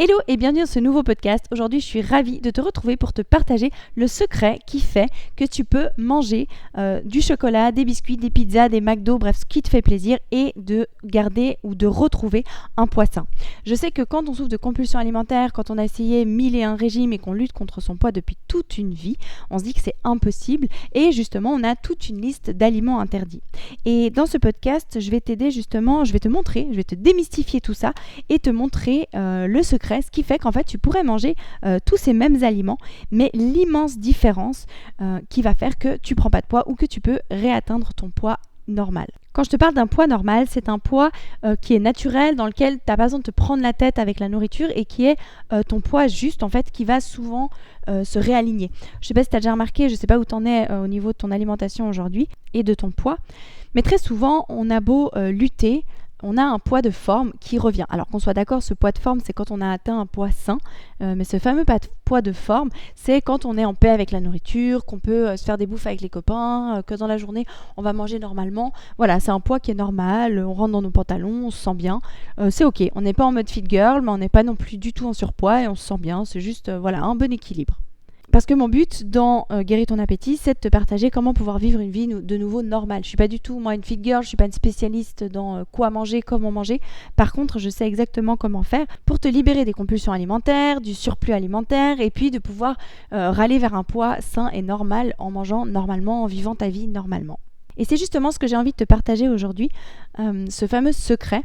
Hello et bienvenue dans ce nouveau podcast. Aujourd'hui, je suis ravie de te retrouver pour te partager le secret qui fait que tu peux manger du chocolat, des biscuits, des pizzas, des McDo, bref, ce qui te fait plaisir et de garder ou de retrouver un poids sain. Je sais que quand on souffre de compulsions alimentaires, quand on a essayé 1001 régimes et qu'on lutte contre son poids depuis toute une vie, on se dit que c'est impossible et justement, on a toute une liste d'aliments interdits. Et dans ce podcast, je vais t'aider justement, je vais te démystifier tout ça et te montrer le secret, ce qui fait qu'en fait tu pourrais manger tous ces mêmes aliments, mais l'immense différence qui va faire que tu prends pas de poids ou que tu peux réatteindre ton poids normal. Quand je te parle d'un poids normal, c'est un poids qui est naturel, dans lequel tu n'as pas besoin de te prendre la tête avec la nourriture et qui est ton poids juste, en fait, qui va souvent se réaligner. Je ne sais pas si tu as déjà remarqué, je ne sais pas où tu en es au niveau de ton alimentation aujourd'hui et de ton poids, mais très souvent, on a beau lutter, on a un poids de forme qui revient. Alors qu'on soit d'accord, ce poids de forme, c'est quand on a atteint un poids sain. Mais ce fameux poids de forme, c'est quand on est en paix avec la nourriture, qu'on peut se faire des bouffes avec les copains, que dans la journée, on va manger normalement. Voilà, c'est un poids qui est normal, on rentre dans nos pantalons, on se sent bien. C'est ok, on n'est pas en mode fit girl, mais on n'est pas non plus du tout en surpoids et on se sent bien. C'est juste un bon équilibre. Parce que mon but dans Guéris ton appétit, c'est de te partager comment pouvoir vivre une vie de nouveau normale. Je suis pas du tout, moi, une fit girl, je suis pas une spécialiste dans quoi manger, comment manger. Par contre, je sais exactement comment faire pour te libérer des compulsions alimentaires, du surplus alimentaire et puis de pouvoir râler vers un poids sain et normal en mangeant normalement, en vivant ta vie normalement. Et c'est justement ce que j'ai envie de te partager aujourd'hui, ce fameux secret,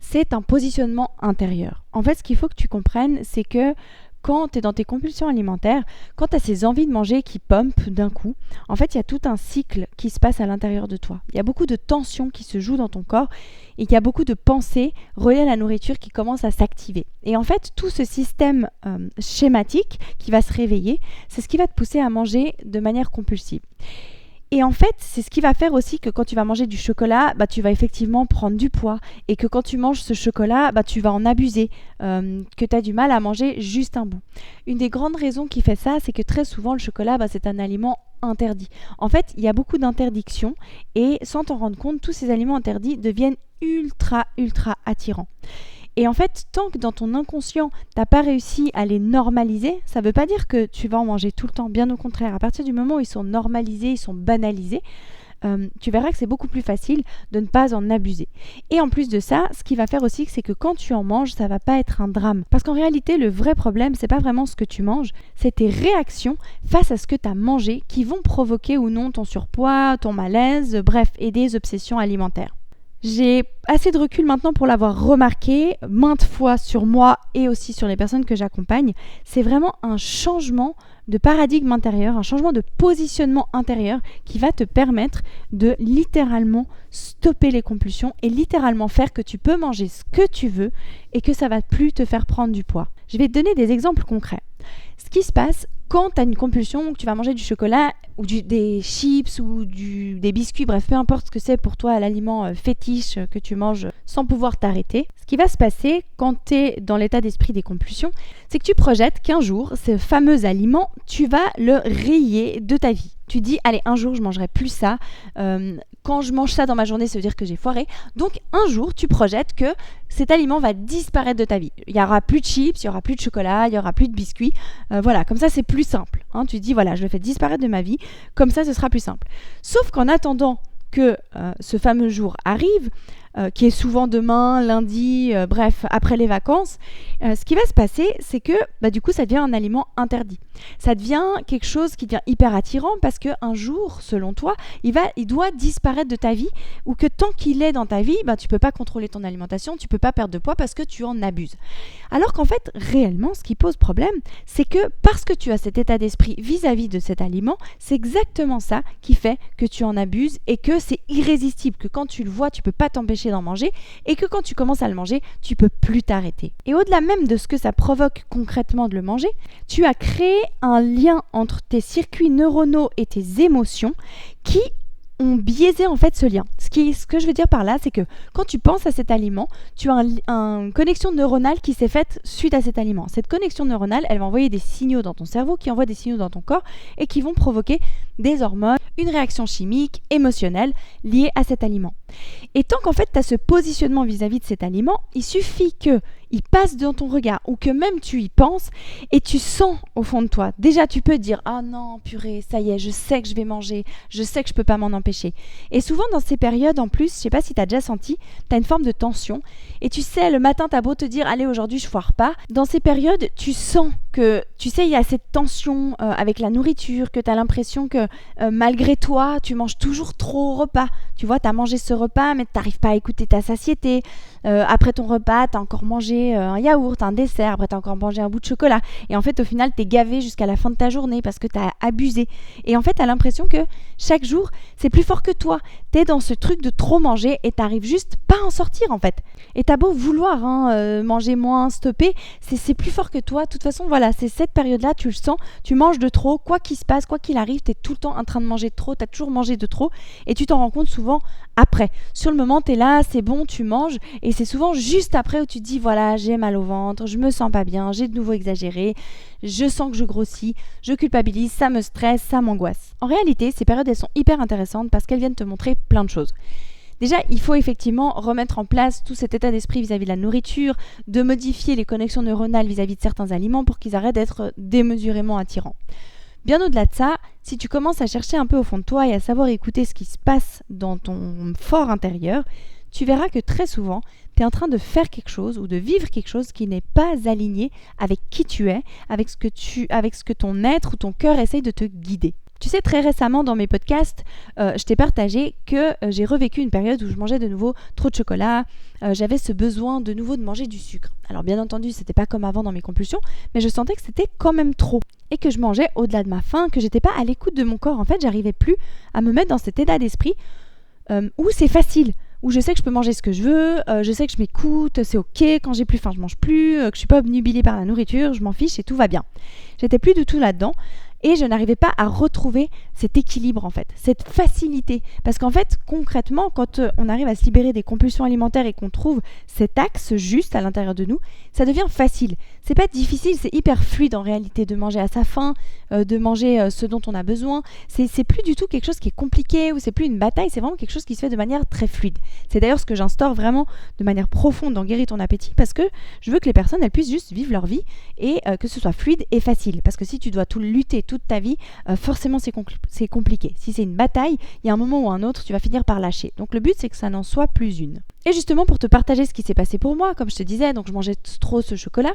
c'est un positionnement intérieur. En fait, ce qu'il faut que tu comprennes, c'est que quand tu es dans tes compulsions alimentaires, quand tu as ces envies de manger qui pumpent d'un coup, en fait, il y a tout un cycle qui se passe à l'intérieur de toi. Il y a beaucoup de tensions qui se jouent dans ton corps et il y a beaucoup de pensées reliées à la nourriture qui commencent à s'activer. Et en fait, tout ce système schématique qui va se réveiller, c'est ce qui va te pousser à manger de manière compulsive. Et en fait, c'est ce qui va faire aussi que quand tu vas manger du chocolat, tu vas effectivement prendre du poids. Et que quand tu manges ce chocolat, tu vas en abuser, que tu as du mal à manger juste un bout. Une des grandes raisons qui fait ça, c'est que très souvent, le chocolat, c'est un aliment interdit. En fait, il y a beaucoup d'interdictions et sans t'en rendre compte, tous ces aliments interdits deviennent ultra attirants. Et en fait, tant que dans ton inconscient, tu n'as pas réussi à les normaliser, ça ne veut pas dire que tu vas en manger tout le temps. Bien au contraire, à partir du moment où ils sont normalisés, ils sont banalisés, tu verras que c'est beaucoup plus facile de ne pas en abuser. Et en plus de ça, ce qui va faire aussi, c'est que quand tu en manges, ça ne va pas être un drame. Parce qu'en réalité, le vrai problème, c'est pas vraiment ce que tu manges, c'est tes réactions face à ce que tu as mangé qui vont provoquer ou non ton surpoids, ton malaise, bref, et des obsessions alimentaires. J'ai assez de recul maintenant pour l'avoir remarqué maintes fois sur moi et aussi sur les personnes que j'accompagne. C'est vraiment un changement de paradigme intérieur, un changement de positionnement intérieur qui va te permettre de littéralement stopper les compulsions et littéralement faire que tu peux manger ce que tu veux et que ça va plus te faire prendre du poids. Je vais te donner des exemples concrets. Ce qui se passe quand tu as une compulsion, que tu vas manger du chocolat ou des chips ou des biscuits, bref, peu importe ce que c'est pour toi l'aliment fétiche que tu manges sans pouvoir t'arrêter. Ce qui va se passer quand tu es dans l'état d'esprit des compulsions, c'est que tu projettes qu'un jour, ce fameux aliment, tu vas le rayer de ta vie. Tu dis, allez, un jour, je mangerai plus ça. Quand je mange ça dans ma journée, ça veut dire que j'ai foiré. Donc, un jour, tu projettes que cet aliment va disparaître de ta vie. Il n'y aura plus de chips, il n'y aura plus de chocolat, il n'y aura plus de biscuits. Voilà, comme ça, c'est plus simple. Tu dis, voilà, je le fais disparaître de ma vie. Comme ça, ce sera plus simple. Sauf qu'en attendant que ce fameux jour arrive, qui est souvent demain, lundi, bref, après les vacances, ce qui va se passer, c'est que du coup, ça devient un aliment interdit. Ça devient quelque chose qui devient hyper attirant parce qu'un jour, selon toi, il doit disparaître de ta vie ou que tant qu'il est dans ta vie, tu ne peux pas contrôler ton alimentation, tu ne peux pas perdre de poids parce que tu en abuses. Alors qu'en fait, réellement, ce qui pose problème, c'est que parce que tu as cet état d'esprit vis-à-vis de cet aliment, c'est exactement ça qui fait que tu en abuses et que c'est irrésistible, que quand tu le vois, tu ne peux pas t'empêcher d'en manger et que quand tu commences à le manger, tu ne peux plus t'arrêter. Et au-delà même de ce que ça provoque concrètement de le manger, tu as créé un lien entre tes circuits neuronaux et tes émotions qui ont biaisé en fait ce lien. Ce que je veux dire par là, c'est que quand tu penses à cet aliment, tu as une connexion neuronale qui s'est faite suite à cet aliment. Cette connexion neuronale, elle va envoyer des signaux dans ton cerveau qui envoient des signaux dans ton corps et qui vont provoquer des hormones, une réaction chimique, émotionnelle liée à cet aliment. Et tant qu'en fait tu as ce positionnement vis-à-vis de cet aliment, il suffit qu'il il passe dans ton regard ou que même tu y penses et tu sens au fond de toi. Déjà, tu peux dire « Ah non, purée, ça y est, je sais que je vais manger, je sais que je peux pas m'en empêcher. » Et souvent, dans ces périodes, en plus, je sais pas si tu as déjà senti, tu as une forme de tension et tu sais, le matin, tu as beau te dire « Allez, aujourd'hui, je foire pas ». Dans ces périodes, tu sens que, tu sais, il y a cette tension avec la nourriture, que tu as l'impression que malgré toi, tu manges toujours trop au repas. Tu vois, tu as mangé ce repas, mais tu n'arrives pas à écouter ta satiété. Après ton repas, tu as encore mangé un yaourt, un dessert, après tu as encore mangé un bout de chocolat. Et en fait, au final, tu es gavé jusqu'à la fin de ta journée parce que tu as abusé. Et en fait, tu as l'impression que chaque jour, c'est plus fort que toi. Tu es dans ce truc de trop manger et tu n'arrives juste pas à en sortir, en fait. Et tu as beau vouloir manger moins, stopper, c'est plus fort que toi. De toute façon, voilà, c'est cette période-là, tu le sens, tu manges de trop, quoi qu'il se passe, quoi qu'il arrive, tu es tout le temps en train de manger de trop, tu as toujours mangé de trop et tu t'en rends compte souvent après. Sur le moment, tu es là, c'est bon, tu manges et c'est souvent juste après où tu te dis voilà, j'ai mal au ventre, je me sens pas bien, j'ai de nouveau exagéré, je sens que je grossis, je culpabilise, ça me stresse, ça m'angoisse. En réalité, ces périodes, elles sont hyper intéressantes parce qu'elles viennent te montrer plein de choses. Déjà, il faut effectivement remettre en place tout cet état d'esprit vis-à-vis de la nourriture, de modifier les connexions neuronales vis-à-vis de certains aliments pour qu'ils arrêtent d'être démesurément attirants. Bien au-delà de ça, si tu commences à chercher un peu au fond de toi et à savoir écouter ce qui se passe dans ton fort intérieur, tu verras que très souvent, tu es en train de faire quelque chose ou de vivre quelque chose qui n'est pas aligné avec qui tu es, avec ce que ton être ou ton cœur essaye de te guider. Tu sais, très récemment dans mes podcasts, je t'ai partagé que j'ai revécu une période où je mangeais de nouveau trop de chocolat, j'avais ce besoin de nouveau de manger du sucre. Alors bien entendu, c'était pas comme avant dans mes compulsions, mais je sentais que c'était quand même trop et que je mangeais au-delà de ma faim, que j'étais pas à l'écoute de mon corps. En fait, j'arrivais plus à me mettre dans cet état d'esprit où c'est facile, où je sais que je peux manger ce que je veux, je sais que je m'écoute, c'est ok, quand j'ai plus faim, je mange plus, que je suis pas obnubilée par la nourriture, je m'en fiche et tout va bien. J'étais plus du tout là-dedans. Et je n'arrivais pas à retrouver cet équilibre en fait, cette facilité. Parce qu'en fait, concrètement, quand on arrive à se libérer des compulsions alimentaires et qu'on trouve cet axe juste à l'intérieur de nous, ça devient facile. C'est pas difficile, c'est hyper fluide en réalité de manger à sa faim, de manger ce dont on a besoin. C'est plus du tout quelque chose qui est compliqué ou c'est plus une bataille, c'est vraiment quelque chose qui se fait de manière très fluide. C'est d'ailleurs ce que j'instaure vraiment de manière profonde dans Guéris ton appétit parce que je veux que les personnes elles puissent juste vivre leur vie et que ce soit fluide et facile. Parce que si tu dois tout lutter toute ta vie, forcément c'est compliqué. Si c'est une bataille, il y a un moment ou un autre, tu vas finir par lâcher. Donc le but, c'est que ça n'en soit plus une. Et justement, pour te partager ce qui s'est passé pour moi, comme je te disais, donc je mangeais trop ce chocolat.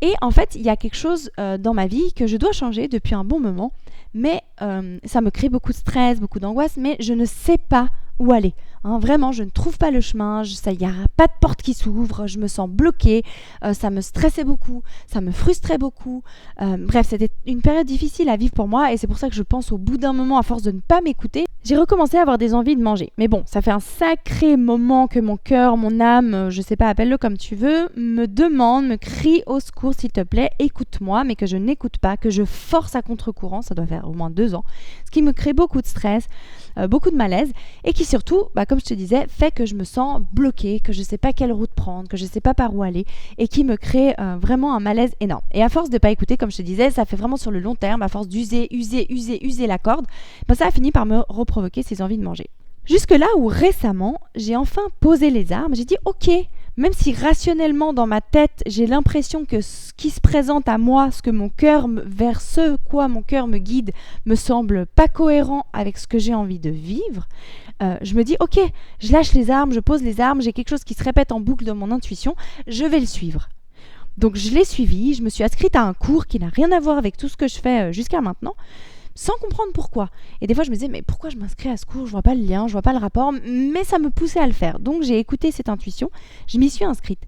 Et en fait, il y a quelque chose dans ma vie que je dois changer depuis un bon moment. Mais ça me crée beaucoup de stress, beaucoup d'angoisse, mais je ne sais pas où aller. Vraiment, je ne trouve pas le chemin, il n'y a pas de porte qui s'ouvre, je me sens bloquée, ça me stressait beaucoup, ça me frustrait beaucoup. Bref, c'était une période difficile à vivre pour moi et c'est pour ça que je pense au bout d'un moment, à force de ne pas m'écouter, j'ai recommencé à avoir des envies de manger. Mais bon, ça fait un sacré moment que mon cœur, mon âme, je sais pas, appelle-le comme tu veux, me demande, me crie au secours, s'il te plaît, écoute-moi, mais que je n'écoute pas, que je force à contre-courant, ça doit faire au moins 2 ans, ce qui me crée beaucoup de stress, beaucoup de malaise et qui surtout, comme je te disais, fait que je me sens bloquée, que je ne sais pas quelle route prendre, que je ne sais pas par où aller et qui me crée vraiment un malaise énorme. Et à force de ne pas écouter, comme je te disais, ça fait vraiment sur le long terme, à force user la corde, ça a fini par me reprovoquer ces envies de manger. Jusque là où récemment, j'ai enfin posé les armes, j'ai dit ok, même si rationnellement dans ma tête, j'ai l'impression que ce qui se présente à moi, vers ce quoi mon cœur me guide, me semble pas cohérent avec ce que j'ai envie de vivre, je me dis ok, je lâche les armes, je pose les armes, j'ai quelque chose qui se répète en boucle dans mon intuition, je vais le suivre. Donc je l'ai suivi, je me suis inscrite à un cours qui n'a rien à voir avec tout ce que je fais jusqu'à maintenant, sans comprendre pourquoi. Et des fois, je me disais, mais pourquoi je m'inscris à ce cours ? Je vois pas le lien, je vois pas le rapport, mais ça me poussait à le faire. Donc, j'ai écouté cette intuition, je m'y suis inscrite.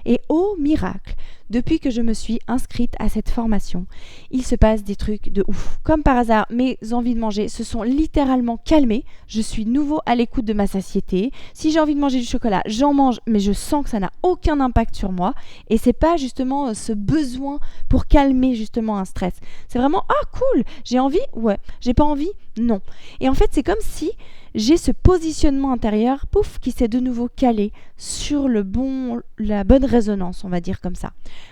Et oh miracle, depuis que je me suis inscrite à cette formation, il se passe des trucs de ouf. Comme par hasard, mes envies de manger se sont littéralement calmées. Je suis nouveau à l'écoute de ma satiété. Si j'ai envie de manger du chocolat, j'en mange, mais je sens que ça n'a aucun impact sur moi. Et c'est pas justement ce besoin pour calmer justement un stress. C'est vraiment, cool, j'ai envie ? Ouais. J'ai pas envie ? Non. Et en fait, c'est comme si j'ai ce positionnement intérieur, qui s'est de nouveau calé sur la bonne résonance, on va dire comme ça.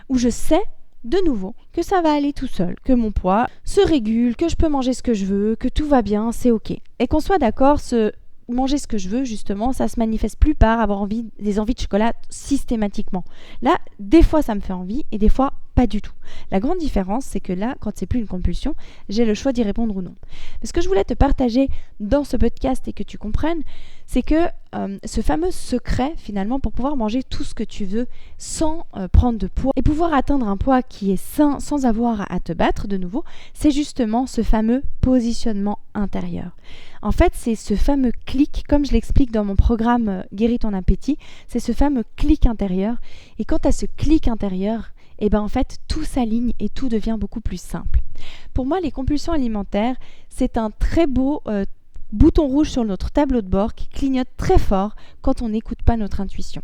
Où je sais, de nouveau, que ça va aller tout seul, que mon poids se régule, que je peux manger ce que je veux, que tout va bien, c'est ok. Et qu'on soit d'accord, ce manger ce que je veux, justement, ça se manifeste plus par avoir des envies de chocolat systématiquement. Là, des fois, ça me fait envie et des fois, pas du tout. La grande différence, c'est que là, quand c'est plus une compulsion, j'ai le choix d'y répondre ou non. Mais ce que je voulais te partager dans ce podcast et que tu comprennes, c'est que ce fameux secret, finalement, pour pouvoir manger tout ce que tu veux sans prendre de poids et pouvoir atteindre un poids qui est sain sans avoir à te battre de nouveau, c'est justement ce fameux positionnement intérieur. En fait, c'est ce fameux clic, comme je l'explique dans mon programme Guéris ton appétit, c'est ce fameux clic intérieur. Et quand tu as ce clic intérieur, et en fait, tout s'aligne et tout devient beaucoup plus simple. Pour moi, les compulsions alimentaires, c'est un très beau bouton rouge sur notre tableau de bord qui clignote très fort quand on n'écoute pas notre intuition.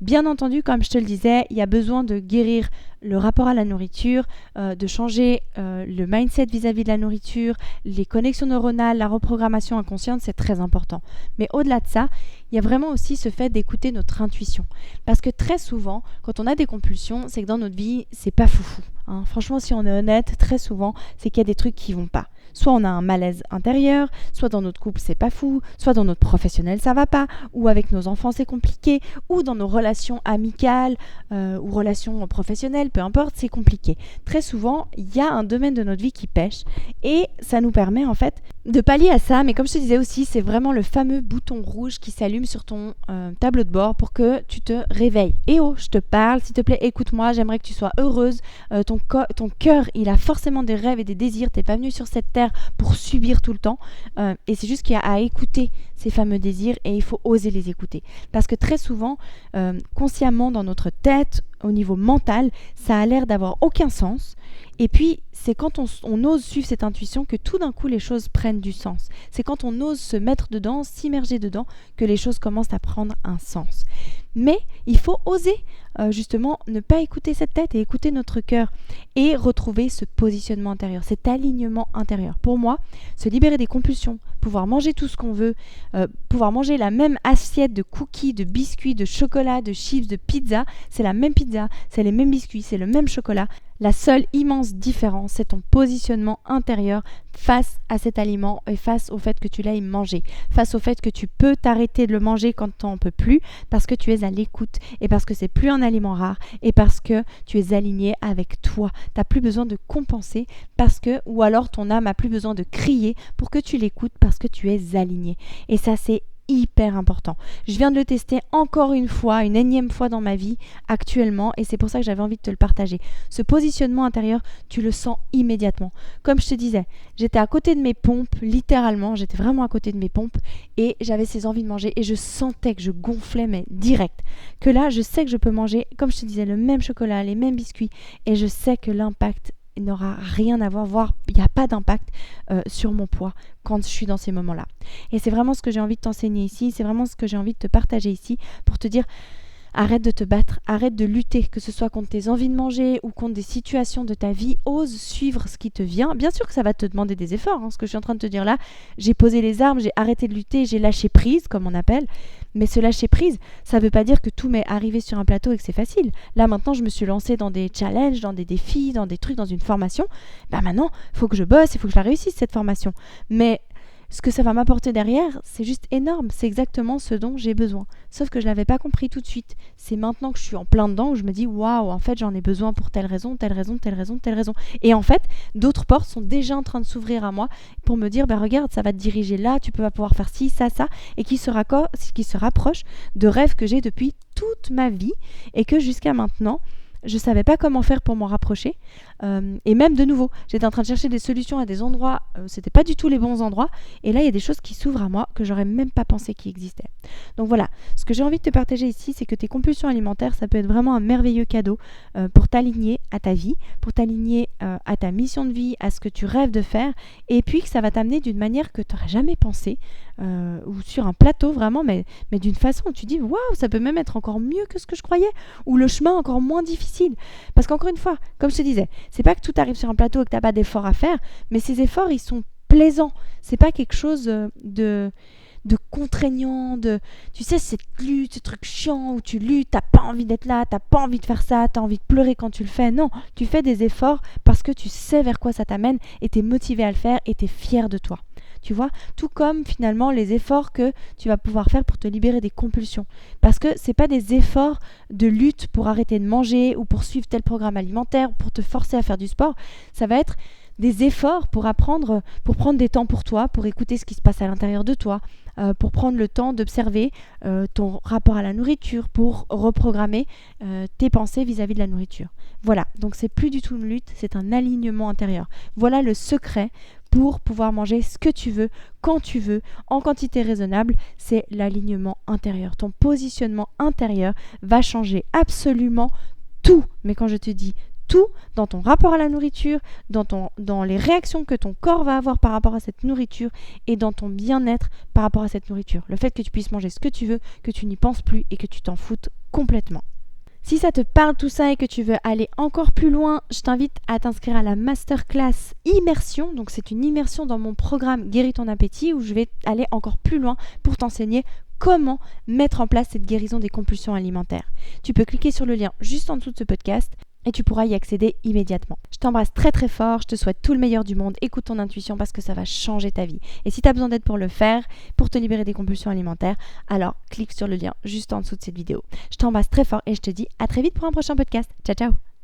Bien entendu, comme je te le disais, il y a besoin de guérir le rapport à la nourriture, de changer le mindset vis-à-vis de la nourriture, les connexions neuronales, la reprogrammation inconsciente, c'est très important. Mais au-delà de ça, il y a vraiment aussi ce fait d'écouter notre intuition. Parce que très souvent, quand on a des compulsions, c'est que dans notre vie, c'est pas foufou. Franchement, si on est honnête, très souvent, c'est qu'il y a des trucs qui vont pas. Soit on a un malaise intérieur, soit dans notre couple c'est pas fou, soit dans notre professionnel ça va pas, ou avec nos enfants c'est compliqué, ou dans nos relations amicales ou relations professionnelles, peu importe, c'est compliqué. Très souvent, il y a un domaine de notre vie qui pêche et ça nous permet en fait de pallier à ça, mais comme je te disais aussi, c'est vraiment le fameux bouton rouge qui s'allume sur ton tableau de bord pour que tu te réveilles. Et oh, je te parle, s'il te plaît, écoute-moi, j'aimerais que tu sois heureuse, ton cœur, il a forcément des rêves et des désirs, t'es pas venu sur cette terre pour subir tout le temps, et c'est juste qu'il y a à écouter ces fameux désirs et il faut oser les écouter. Parce que très souvent, consciemment dans notre tête, au niveau mental, ça a l'air d'avoir aucun sens. Et puis, c'est quand on ose suivre cette intuition que tout d'un coup, les choses prennent du sens. C'est quand on ose se mettre dedans, s'immerger dedans, que les choses commencent à prendre un sens. Mais il faut oser justement ne pas écouter cette tête et écouter notre cœur et retrouver ce positionnement intérieur, cet alignement intérieur. Pour moi, se libérer des compulsions, pouvoir manger tout ce qu'on veut, pouvoir manger la même assiette de cookies, de biscuits, de chocolat, de chips, de pizza, c'est la même pizza, c'est les mêmes biscuits, c'est le même chocolat. La seule immense différence, c'est ton positionnement intérieur face à cet aliment et face au fait que tu l'aies mangé, face au fait que tu peux t'arrêter de le manger quand tu n'en peux plus parce que tu es à l'écoute et parce que c'est plus un aliment rare et parce que tu es aligné avec toi. Tu n'as plus besoin de compenser parce que, ou alors ton âme a plus besoin de crier pour que tu l'écoutes parce que tu es aligné. Et ça, c'est hyper important. Je viens de le tester encore une fois, une énième fois dans ma vie actuellement et c'est pour ça que j'avais envie de te le partager. Ce positionnement intérieur, tu le sens immédiatement. Comme je te disais, j'étais à côté de mes pompes, littéralement, j'étais vraiment à côté de mes pompes et j'avais ces envies de manger et je sentais que je gonflais mais direct. Que là, je sais que je peux manger, comme je te disais, le même chocolat, les mêmes biscuits et je sais que l'impact n'aura rien à voir, voire il n'y a pas d'impact sur mon poids quand je suis dans ces moments-là. Et c'est vraiment ce que j'ai envie de t'enseigner ici, c'est vraiment ce que j'ai envie de te partager ici pour te dire arrête de te battre, arrête de lutter, que ce soit contre tes envies de manger ou contre des situations de ta vie, ose suivre ce qui te vient. Bien sûr que ça va te demander des efforts, ce que je suis en train de te dire là, j'ai posé les armes, j'ai arrêté de lutter, j'ai lâché prise, comme on appelle, mais ce lâcher prise, ça ne veut pas dire que tout m'est arrivé sur un plateau et que c'est facile. Là maintenant, je me suis lancée dans des challenges, dans des défis, dans des trucs, dans une formation. Maintenant, il faut que je bosse, il faut que je la réussisse cette formation. Mais ce que ça va m'apporter derrière, c'est juste énorme. C'est exactement ce dont j'ai besoin. Sauf que je ne l'avais pas compris tout de suite. C'est maintenant que je suis en plein dedans où je me dis waouh, en fait, j'en ai besoin pour telle raison, telle raison, telle raison, telle raison. Et en fait, d'autres portes sont déjà en train de s'ouvrir à moi pour me dire regarde, ça va te diriger là, tu peux pouvoir faire ci, ça, et qui se rapproche de rêves que j'ai depuis toute ma vie et que jusqu'à maintenant, je ne savais pas comment faire pour m'en rapprocher. Et même de nouveau, j'étais en train de chercher des solutions à des endroits, c'était pas du tout les bons endroits. Et là, il y a des choses qui s'ouvrent à moi que j'aurais même pas pensé qu'ils existaient. Donc voilà, ce que j'ai envie de te partager ici, c'est que tes compulsions alimentaires, ça peut être vraiment un merveilleux cadeau pour t'aligner à ta vie, pour t'aligner à ta mission de vie, à ce que tu rêves de faire. Et puis que ça va t'amener d'une manière que tu n'aurais jamais pensé, ou sur un plateau vraiment, mais d'une façon où tu dis waouh, ça peut même être encore mieux que ce que je croyais, ou le chemin encore moins difficile. Parce qu'encore une fois, comme je te disais, c'est pas que tout arrive sur un plateau et que tu n'as pas d'efforts à faire, mais ces efforts, ils sont plaisants. C'est pas quelque chose de de contraignant, tu sais, cette lutte, ce truc chiant où tu luttes, t'as pas envie d'être là, t'as pas envie de faire ça, t'as envie de pleurer quand tu le fais. Non, tu fais des efforts parce que tu sais vers quoi ça t'amène et t'es motivé à le faire et t'es fier de toi. Tu vois, tout comme finalement les efforts que tu vas pouvoir faire pour te libérer des compulsions. Parce que c'est pas des efforts de lutte pour arrêter de manger ou pour suivre tel programme alimentaire, pour te forcer à faire du sport. Ça va être des efforts pour apprendre, pour prendre des temps pour toi, pour écouter ce qui se passe à l'intérieur de toi, pour prendre le temps d'observer ton rapport à la nourriture, pour reprogrammer tes pensées vis-à-vis de la nourriture. Voilà, donc c'est plus du tout une lutte, c'est un alignement intérieur. Voilà le secret pour pouvoir manger ce que tu veux, quand tu veux, en quantité raisonnable, c'est l'alignement intérieur. Ton positionnement intérieur va changer absolument tout. Mais quand je te dis tout, dans ton rapport à la nourriture, dans les réactions que ton corps va avoir par rapport à cette nourriture et dans ton bien-être par rapport à cette nourriture. Le fait que tu puisses manger ce que tu veux, que tu n'y penses plus et que tu t'en foutes complètement. Si ça te parle tout ça et que tu veux aller encore plus loin, je t'invite à t'inscrire à la masterclass immersion. Donc c'est une immersion dans mon programme Guéris ton appétit où je vais aller encore plus loin pour t'enseigner comment mettre en place cette guérison des compulsions alimentaires. Tu peux cliquer sur le lien juste en dessous de ce podcast et tu pourras y accéder immédiatement. Je t'embrasse très très fort, je te souhaite tout le meilleur du monde, écoute ton intuition parce que ça va changer ta vie. Et si tu as besoin d'aide pour le faire, pour te libérer des compulsions alimentaires, alors clique sur le lien juste en dessous de cette vidéo. Je t'embrasse très fort et je te dis à très vite pour un prochain podcast. Ciao ciao.